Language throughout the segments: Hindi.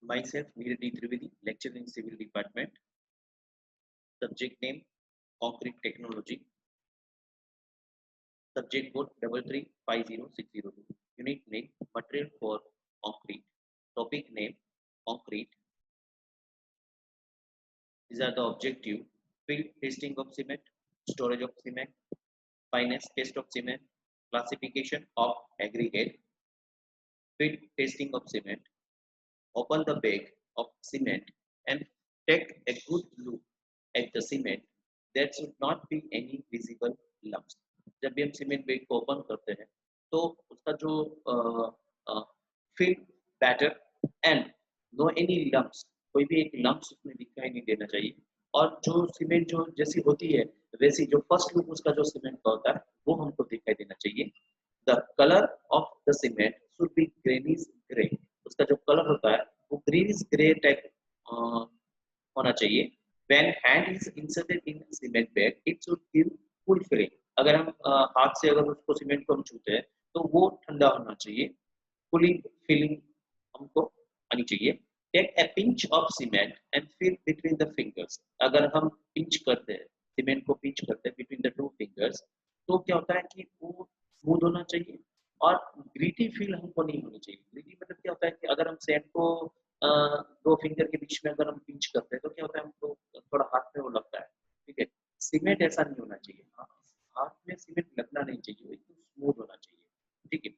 Myself, Neeraj D. Trivedi, lecturer in Civil Department. Subject name, Concrete Technology. Subject code 3350602. Unit name, Material for Concrete. Topic name, Concrete. These are the objective. Field testing of cement, storage of cement, finance test of cement, classification of aggregate, field testing of cement. Open the bag of cement and take a good look at the cement. There should not be any visible lumps. जब भी हम सीमेंट बेग को ओपन करते हैं तो उसका जो fill batter and no any lumps, कोई भी एक लम्प्स उसमें दिखाई नहीं देना चाहिए। और जो सीमेंट जो जैसी होती है वैसी जो फर्स्ट लुक उसका जो सीमेंट का होता है वो हमको दिखाई देना चाहिए। The colour of the cement should be greenish grey, उसका जो कलर होता है वो ग्रीनिश ग्रे टाइप होना चाहिए। When hand is inserted in cement bag, it should give full filling. अगर हम हाथ से अगर उसको सीमेंट को हम छूते हैं तो वो ठंडा होना चाहिए, फुली फिलिंग हमको आनी चाहिए। Take a pinch of cement and fill between the fingers. अगर हम पिंच करते हैं, सीमेंट को पिंच करते हैं बिटवीन द टू फिंगर्स, तो क्या होता है कि वो स्मूथ होना चाहिए और ग्रीटी फील हमको नहीं होनी चाहिए। ग्रीटी मतलब क्या होता है कि अगर हम सैंड को दो फिंगर के बीच में अगर हम पिंच करते हैं तो क्या होता है हमको थोड़ा हाथ में वो लगता है, ठीक है। सीमेंट ऐसा नहीं होना चाहिए, हाथ में सीमेंट लगना नहीं चाहिए, एकदम स्मूथ होना चाहिए, ठीक है।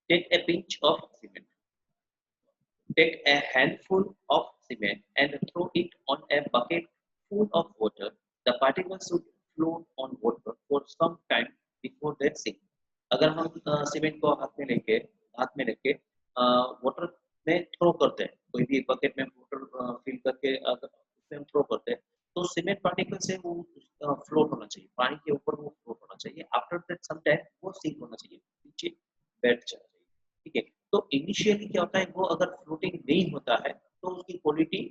Take a pinch of cement, take a handful of cement and throw it on a bucket full of water. The particles should float on water for some time before they sink. अगर हम सीमेंट को हाथ में लेके वाटर में थ्रो करते हैं, कोई भी एक बकेट में वाटर फिल करके अगर उसमें हम थ्रो करते हैं तो सीमेंट पार्टिकल से वो फ्लोट होना चाहिए, पानी के ऊपर वो फ्लोट होना चाहिए। आफ्टर दैट सम टाइम वो सिंक होना चाहिए, नीचे बैठ जाना चाहिए, ठीक है। तो इनिशियली क्या होता है, वो अगर फ्लोटिंग नहीं होता है तो उसकी क्वालिटी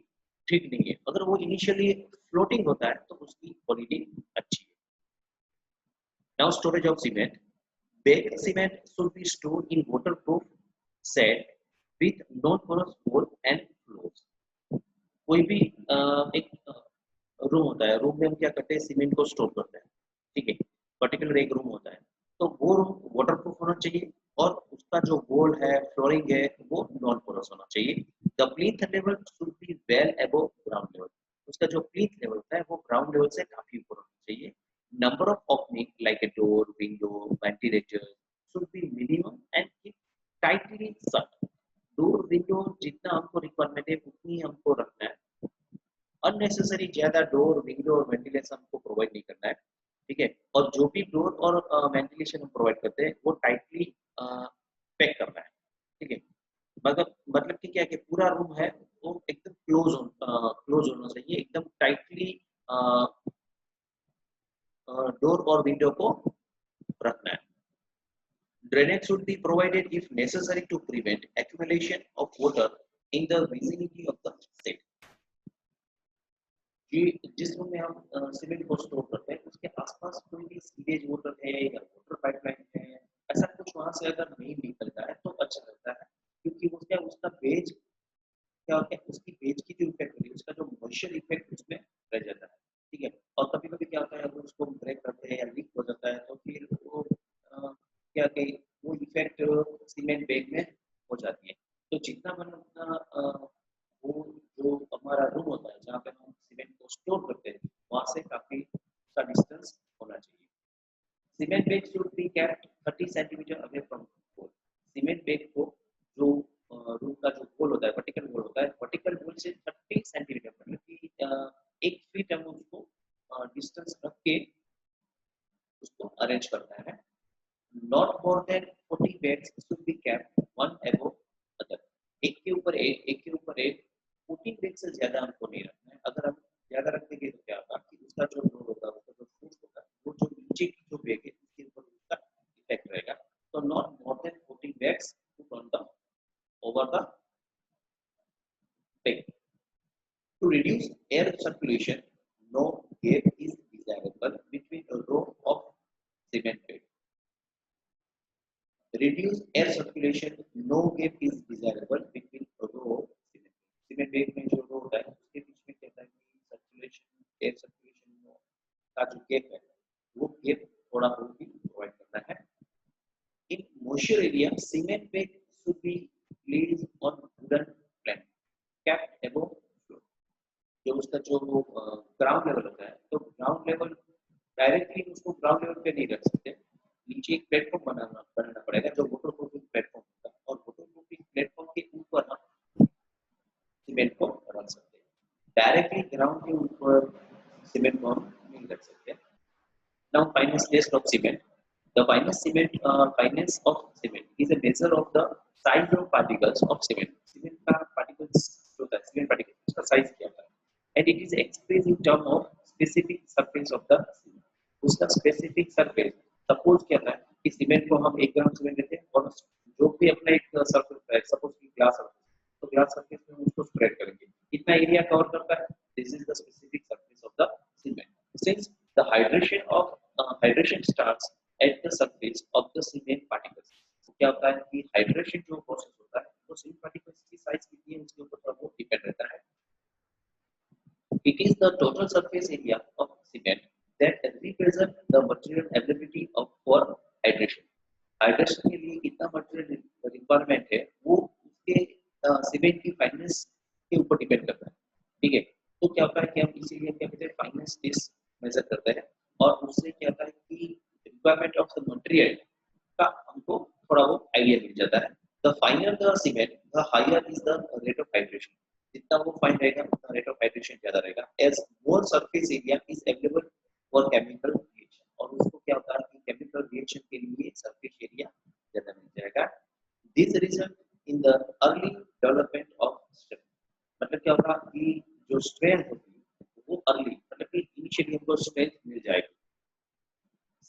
ठीक नहीं है, अगर वो इनिशियली फ्लोटिंग होता है तो उसकी क्वालिटी अच्छी है। Now storage of cement, baked cement should be stored in waterproof set with non-porous wall and floors. कोई भी एक रूम होता है, रूम में हम क्या करते हैं, सीमेंट को स्टोर करते हैं, ठीक है। पर्टिकुलर एक रूम होता है तो वो रूम वाटरप्रूफ होना चाहिए और उसका जो वॉल है, फ्लोरिंग है, वो नॉन पोरस होना चाहिए। The plinth level should be well above ground level, उसका जो प्लीथ लेवल होता है वो ग्राउंड लेवल से काफी ऊपर होना चाहिए। Number of opening like a door, window, ventilator should be minimum and keep tightly shut. Door window जितना हमको रिक्वायरमेंट है उतनी हमको रखना है, अननेसेसरी ज्यादा डोर, विंडो और वेंटिलेशन हमको प्रोवाइड नहीं करना है, ठीक है। और जो भी डोर और वेंटिलेशन हम प्रोवाइड करते हैं वो टाइटली पैक करना है, ठीक है। मतलब कि क्या है कि पूरा रूम है वो एकदम क्लोज होना चाहिए, एकदम टाइटली डोर और विंडो को रखना है। Drainage should be provided if necessary to prevent accumulation of water in the vicinity of the set. कि जिस रूम में हम सीमेंट को स्टोर करते हैं उसके आसपास कोई भी सीवेज वाटर है या वाटर पाइपलाइन है, ऐसा कुछ वहां से अगर नहीं निकलता है तो अच्छा रहता है, क्योंकि उसका उसका बेज क्या होता है, उसकी बेज की जो इफेक्ट होती है, उसका जो मॉइस्चर इफेक्ट उसमें रह जाता है, ठीक है। और कभी कभी क्या होता है, अगर उसको ब्रेक करते हैं या लीक हो जाता है तो फिर वो क्या कि वो इफेक्ट सीमेंट बैग में हो जाती है। तो जितना मतलब अपना वो जो हमारा रूम होता है जहाँ पे हम सीमेंट को स्टोर करते हैं वहां से काफी सा डिस्टेंस होना चाहिए। Cement bag should be kept 30 centimetre away from wall. Cement bag को जो रूम का जो वॉल होता है, वर्टिकल वॉल होता है, वर्टिकल वॉल से 30 सेंटीमीटर मतलब कि 1 फीट हम उसको डिस्टेंस रख के उसको अरेंज करना है। Not more than 40 bags should be kept one above other. एक के ऊपर एक 14 बैग से ज्यादा हमको नहीं रखना है। अगर हम ज्यादा रखेंगे तो क्या होगा कि उसका जो लोड होगा, उसका जो फोर्स होगा, वो जो नीचे की जो बैग है उसके ऊपर उसका इफेक्ट रहेगा। तो not more than 40 bags put on the over the bag. To reduce air circulation, no gap is desirable between a row of cement bags. Reduce air circulation, no gap is desirable between a row of cement. Cement bag में जो रो होता है उसके बीच में क्या होता है कि सर्कुलेशन एयर सर्कुलेशन का जो गैप है वो गैप थोड़ा बहुत भी प्रोवाइड करता है। इन moisture area cement bag should be placed on wooden plank kept above floor। जो उसका जो ग्राउंड लेवल होता है तो ग्राउंड लेवल डायरेक्टली उसको ग्राउंड लेवल पे नहीं रख सकते, नीचे एक प्लेटफॉर्म बनाना पड़ेगा जो वाटर प्रूफिंग प्लेटफॉर्म होगा और वाटर प्रूफिंग प्लेटफॉर्म के ऊपर हम सीमेंट को रख सकते हैं। डायरेक्टली ग्राउंड के ऊपर सीमेंट को हम नहीं रख सकते। Now fineness test of cement. The fineness of cement is a measure of the size of particles of cement. Cement का particles जो होता है cement particles उसका size क्या होता है? And it is expressed in term of specific surface of the cement. उसका specific surface suppose क्या होता है कि cement को हम 1 ग्राम cement लेते हैं और जो भी अपना एक surface है suppose कि glass surface तो glass surface में उसको spread करेंगे कितना area cover करता है? This is the specific surface of the cement. Since the hydration starts at the surface of the cement particles. तो क्या होता है कि हाइड्रेशन जो प्रोसेस होता है वो सीमेंट पार्टिकल्स की साइज कितनी है उसके ऊपर वो डिपेंड रहता है। It is the total surface area of cement that represent the material availability of for hydration. Hydration के लिए कितना मटेरियल रिक्वायरमेंट है वो उसके सीमेंट की फाइनेंस के ऊपर डिपेंड करता है। ठीक है, तो क्या होता है कि हम इसीलिए क्या कहते हैं फाइनेंस टेस्ट मेजर करते हैं और उससे क्या होता है कि रिक्वायरमेंट ऑफ द मटेरियल का हमको थोड़ा वो आइडिया मिल जाता है। The finer the cement the higher is the rate of hydration. जितना वो फाइन रहेगा उतना रेट ऑफ हाइड्रेशन ज्यादा रहेगा। As more surface area is available for chemical reaction और उसको क्या होता है कि केमिकल रिएक्शन के लिए सरफेस एरिया ज्यादा मिल जाएगा। This result in the early development of strength. मतलब क्या होगा कि जो स्ट्रेंथ होती है वो अर्ली मतलब कि इनिशियली हमको स्ट्रेंथ मिल जाएगी।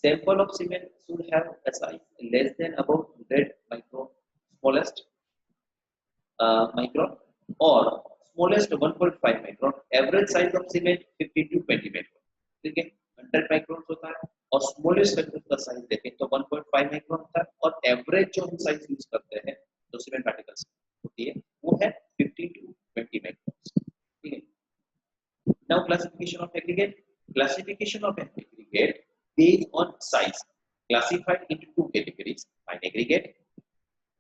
Sample of cement should have a size less than about 100 micron, smallest micron, or smallest 1.5 micron. Average size of cement 15 to 20 micron. ठीक है, 100 micron होता है और smallest अगर उसका साइज देखें तो 1.5 micron होता है और एवरेज जो हम साइज यूज करते हैं जो सीमेंट पार्टिकल्स होती है वो है 15 to 20 micron। ठीक है, now classification of aggregate. Classification of aggregate based on size classified into two categories: fine aggregate,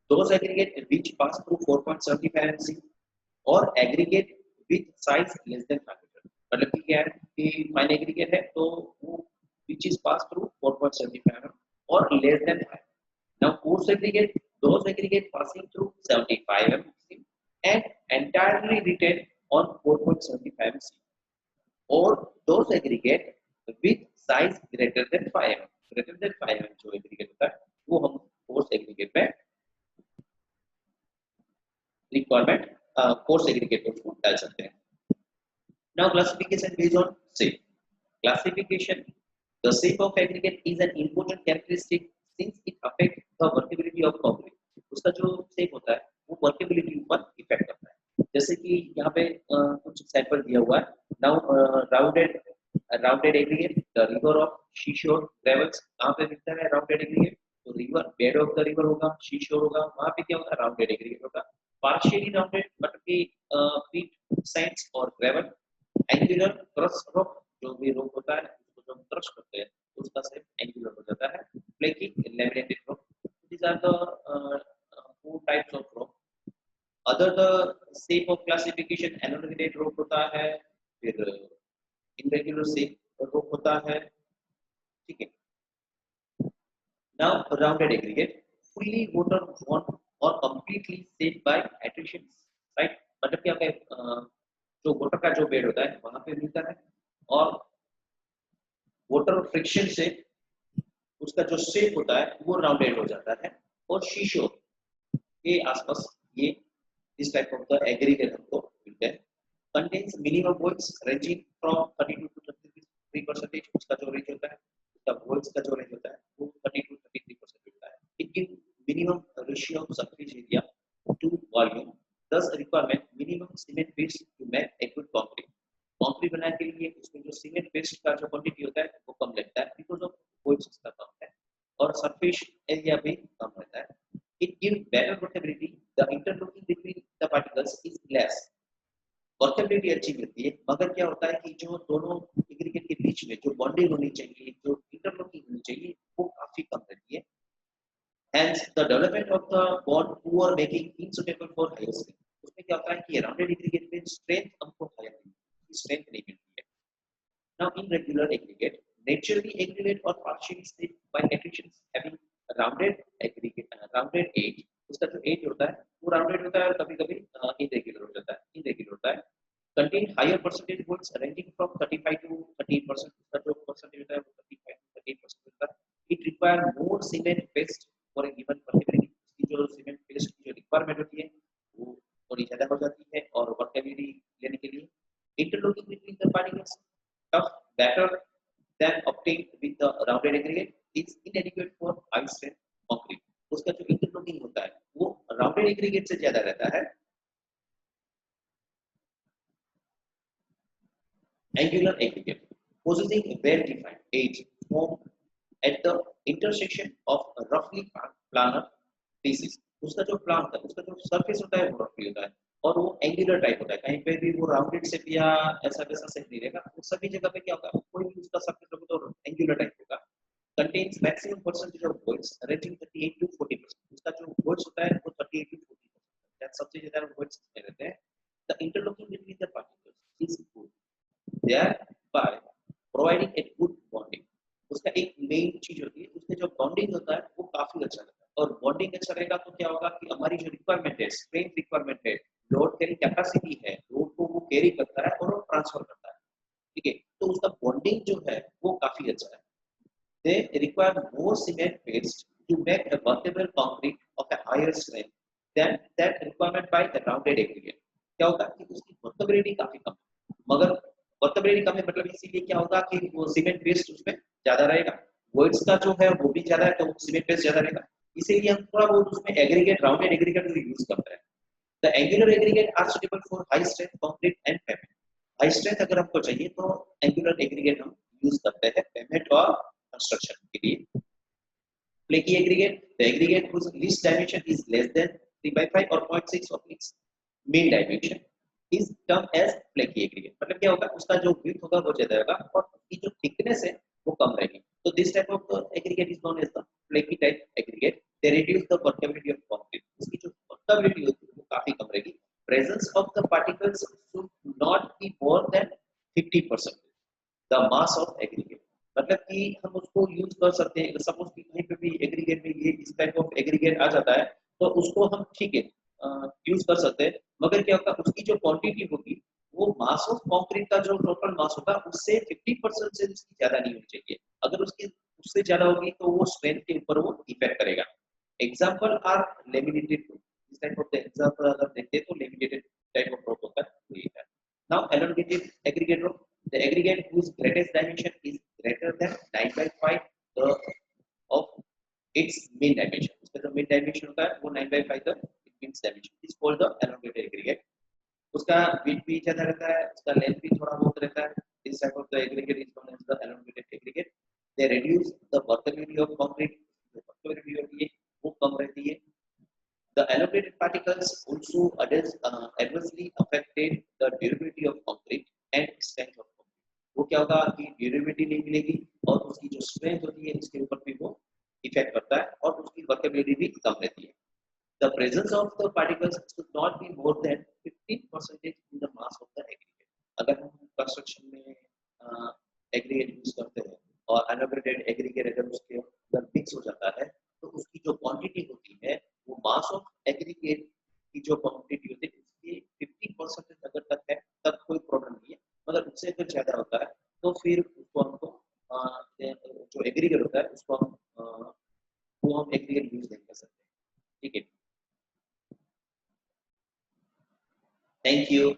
those aggregate which pass through 4.75 mc, or aggregate with size less than 5 meter। मतलब कि क्या है कि fine aggregate है तो वो which is pass through 4.75 mm or less than 5। Now coarse aggregate, those aggregate passing through 75 mc and entirely retained on 4.75 mc, or those aggregate with size greater than 5 mm। greater than 5 mm जो aggregate होता है वो हम coarse aggregate में requirement coarse aggregate में उसको डाल सकते हैं। Now classification based on shape. Classification: the shape of aggregate is an important characteristic since it affects the workability of concrete। उसका जो shape होता है वो workability ऊपर इफेक्ट करता है। जैसे कि यहाँ पे कुछ सैंपल दिया हुआ है। Now rounded aggregate, the river of seashore gravels कहाँ पे मिलता है rounded aggregate? तो river bed of the river होगा, seashore होगा, वहाँ पे क्या होगा rounded aggregate होगा। Partially rounded मतलब कि peat sands और gravel, angular क्रश रॉक जो भी रॉक होता है उसको जब क्रश करते हैं तो उसका शेप एंगुलर हो जाता है। Flaky laminated rock, these are the four types of rock। Other the shape of classification elongated rock होता है, फिर इरेगुलर शेप रॉक होता है। ठीक है, now rounded aggregate, fully water worn और completely shaped by attrition. Right, मतलब क्या है जो वाटर का जो बेड होता है वहां पे मिलता है और वाटर फ्रिक्शन से उसका जो शेप होता है वो राउंडेड हो जाता है। और शीशो के आसपास ये इस टाइप ऑफ द एग्रीगेट हमको मिलते हैं। Contains minimum voice ranging from 32 to 33%। उसका जो रेंज होता है उसका वॉइस का जो रेंज होता है वो 30 to 33% होता है। It give minimum ratio of surface area to volume, thus requirement minimum cement paste to make a good concrete. Concrete बनाने के लिए उसमें जो सीमेंट पेस्ट का जो क्वांटिटी होता है वो कम लगता है बिकॉज ऑफ वॉइस इसका कम है और सरफेस एरिया भी कम रहता है। It gives better workability. The interlocking between the particles is less workability अच्छी मिलती है, मगर क्या होता है कि जो दोनों एग्रीगेट के बीच में जो बॉन्डिंग होनी चाहिए, जो इंटरलॉकिंग होनी चाहिए, वो काफी कम रहती है। Hence, the development of the bond poor making unsuitable for higher strength. उसमें क्या होता है कि राउंडेड एग्रीगेट में स्ट्रेंथ हमको हायर नहीं, स्ट्रेंथ नहीं मिलती है। Now, in regular aggregate, naturally aggregate or partially split by attritions having rounded aggregate, rounded edge, उसका जो edge होता है वो rounded होता है और कभी-कभी irregular हो जाता है, irregular होता है। Contain higher percentage votes ranging from 35 to 38%, उसका जो percentage होता है वो 35 to 38% होता है। It require more cement paste for a given workability, इसकी जो cement paste की जो requirement होती है वो थोड़ी ज़्यादा हो जाती है और workability लेने के लिए interlocking between the particles tough better than obtained with the rounded aggregate is inadequate for high strength concrete. उसका जो इंटरलॉकिंग होता है वो राउंडेड एग्रीगेट से ज्यादा रहता है। Angular aggregate possessing a well defined edge formed at the intersection of a roughly planar pieces, उसका जो प्लान होता है उसका जो सरफेस होता है वो रफली होता है और वो एंगुलर टाइप होता है, कहीं पे भी वो राउंडेड शेप या ऐसा वैसा शेप नहीं रहेगा, वो सभी जगह पे क्या होगा कोई भी उसका सरफेस होगा तो एंगुलर टाइप होगा। Contains maximum percentage of voids ranging 38 to 40%, उसका जो वॉइड्स होता है वो 38 टू 40%, दैट सबसे ज्यादा वॉइड्स में रहते हैं। The interlocking between the particles is good thereby providing a good bonding, उसका एक मेन चीज होती है उसमें जो बॉन्डिंग होता है वो काफी अच्छा रहता है और बॉन्डिंग अच्छा रहेगा तो क्या होगा कि हमारी जो रिक्वायरमेंट है, स्ट्रेंथ रिक्वायरमेंट है, लोड कैरी कैपेसिटी है, लोड को वो कैरी करता है और वो ट्रांसफर करता है, ठीक है, तो उसका बॉन्डिंग जो है वो काफी अच्छा है। they require more cement paste to make a workable concrete of a higher strength than that requirement by the rounded aggregate। क्या होगा कि उसकी वर्कबिलिटी काफी कम है, मगर वर्कबिलिटी कम है मतलब इसीलिए क्या होगा कि वो सीमेंट पेस्ट उसमें ज्यादा रहेगा, वॉइड्स का जो है वो भी ज्यादा है तो सीमेंट पेस्ट ज्यादा रहेगा, इसीलिए हम थोड़ा बहुत उसमें एग्रीगेट राउंडेड एग्रीगेट यूज करते हैं। The angular aggregate are suitable for high strength concrete and pavement, high strength अगर हमको चाहिए तो एंगुलर एग्रीगेट हम यूज करते हैं पेमेंट और कंस्ट्रक्शन के लिए। Flaky aggregate, the aggregate whose least dimension is less than 3 by 5 or 0.6 of its mean dimension is termed as flaky aggregate। मतलब क्या होगा उसका जो width होगा वो ज्यादा होगा और उसकी जो thickness है वो कम रहेगी, तो this type of aggregate is known as the flaky type aggregate। They reduce the workability of concrete, उसकी जो workability होती है वो काफी कम रहेगी। Presence of the particles should not be more than 50% the mass of aggregate, मतलब कि हम उसको यूज कर सकते हैं, सपोज कि कहीं पे भी एग्रीगेट में ये इस टाइप ऑफ एग्रीगेट आ जाता है तो उसको हम ठीक है यूज कर सकते हैं, मगर क्या होगा उसकी जो क्वांटिटी होगी वो मास ऑफ कंक्रीट का जो टोटल मास होगा उससे 50% से उसकी ज्यादा नहीं होनी चाहिए, अगर उसकी उससे ज्यादा होगी तो वो स्ट्रेंथ के ऊपर वो इफेक्ट करेगा। एग्जांपल आर लेमिनेटेड रोप, इस टाइप ऑफ एग्जांपल अगर देखते हैं तो लेमिनेटेड टाइप ऑफ रोप होता है। Now elongated aggregate rope, the aggregate whose greatest dimension is greater than 9 by 5 the of its mean dimension, उसका जो mean dimension होता है वो 9 by 5 the mean dimension is called the elongated aggregate। उसका width भी ज्यादा रहता है, उसका length भी थोड़ा बहुत रहता है। This type of the aggregate is known as the elongated aggregate। They reduce the workability of concrete, जो workability होती है वो कम रहती है। The elongated particles also adversely affected the durability of concrete and strength of concrete। वो क्या होगा कि ड्यूरेबिलिटी नहीं मिलेगी और उसकी जो स्ट्रेंथ होती है उसके ऊपर भी वो इफेक्ट करता है और उसकी वर्केबिलिटी भी कम रहती है। The presence of the particles should not be more than 15% in the mass of the aggregate। अगर हम कंस्ट्रक्शन में एग्रीगेट यूज करते हैं और अनएब्रेटेड एग्रीगेट अगर उसके अंदर मिक्स हो जाता है तो उसकी जो क्वांटिटी होती है वो मास ऑफ एग्रीगेट की जो क्वांटिटी होती है उसकी 50% अगर तक है तब कोई प्रॉब्लम नहीं है, मगर उससे अगर ज्यादा होता है तो फिर उसको हमको जो एग्रीगेट होता है उसको हम वो हम एग्रीगेट यूज नहीं कर सकते, ठीक है। Thank you.